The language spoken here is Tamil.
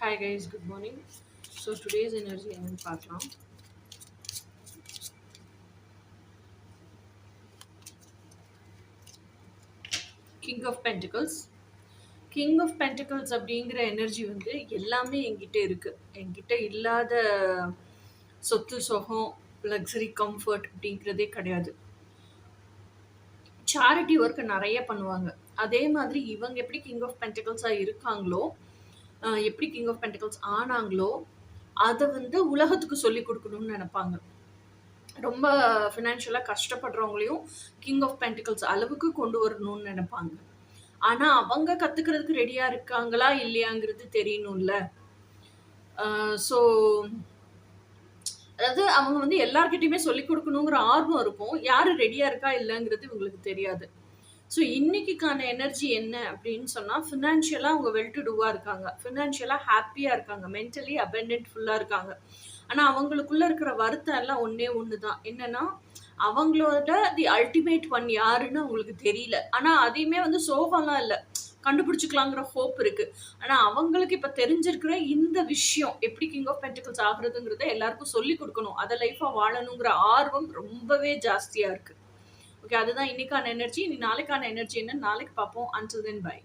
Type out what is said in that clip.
Hi guys, good morning. So today's energy என்னன்னு பார்க்கலாம். King of Pentacles. King of Pentacles அப்படிங்கிற எனர்ஜி வந்து எல்லாமே என்கிட்ட இருக்கு. என்கிட்ட இல்லாத சொத்து சுகம், லக்ஸரி, கம்ஃபர்ட் அப்படிங்கிறதே கிடையாது. சேரிட்டி ஒர்க் நிறைய பண்ணுவாங்க. அதே மாதிரி இவங்க எப்படி கிங் ஆஃப் பென்டிகல்ஸா இருக்காங்களோ, எப்படி கிங் ஆஃப் பென்டிகல்ஸ் ஆனாங்களோ, அத வந்து உலகத்துக்கு சொல்லிக் குடுக்கணும்னு நெனைப்பாங்க. ரொம்ப ஃபினான்ஷியலா கஷ்டப்படுறவங்களையும் கிங் ஆஃப் பென்டிகல்ஸ் அளவுக்கு கொண்டு வரணும்னு நெனைப்பாங்க. ஆனா, அவங்க கத்துக்கிறதுக்கு ரெடியா இருக்காங்களா? இல்லையாங்கிறது தெரியணும்ல. ஸோ அதாவது அவங்க வந்து எல்லார்கிட்டயுமே சொல்லிக் குடுக்கணுங்கிற ஆர்வம் இருக்கும். யாரு ரெடியா இருக்கா? இல்லங்கிறது இவங்களுக்கு தெரியாது. ஸோ இன்னைக்குக்கான எனர்ஜி என்ன அப்படின்னு சொன்னா, ஃபினான்ஷியலா அவங்க வெல் டு டூவா இருக்காங்க. ஃபினான்ஷியலா ஹேப்பியா இருக்காங்க. மென்டலி அபண்டன்ட் ஃபுல்லா இருக்காங்க. ஆனா அவங்களுக்குள்ள இருக்கிற வருத்தம் எல்லாம் ஒண்ணே ஒண்ணு தான். என்னன்னா, அவங்களோட தி அல்டிமேட் ஒன் யாருன்னு அவங்களுக்கு தெரியல. ஆனா அதையுமே வந்து சோகம்லாம் இல்ல. கண்டுபிடிச்சுக்கலாங்கிற ஹோப் இருக்கு. ஆனா அவங்களுக்கு இப்ப தெரிஞ்சிருக்கிற இந்த விஷயம் எப்படி கிங் ஆஃப் பென்டிகல்ஸ் ஆகுறதுங்கிறத எல்லாருக்கும் சொல்லிக் குடுக்கணும். அத லைஃபா வாழணுங்கிற ஆர்வம் ரொம்பவே ஜாஸ்தியா இருக்கு. ஓகே, அதுதான் இன்னைக்கான எனர்ஜி. இனி நாளைக்கான எனர்ஜி என்னன்னு நாளைக்கு பார்ப்போம். Until then by.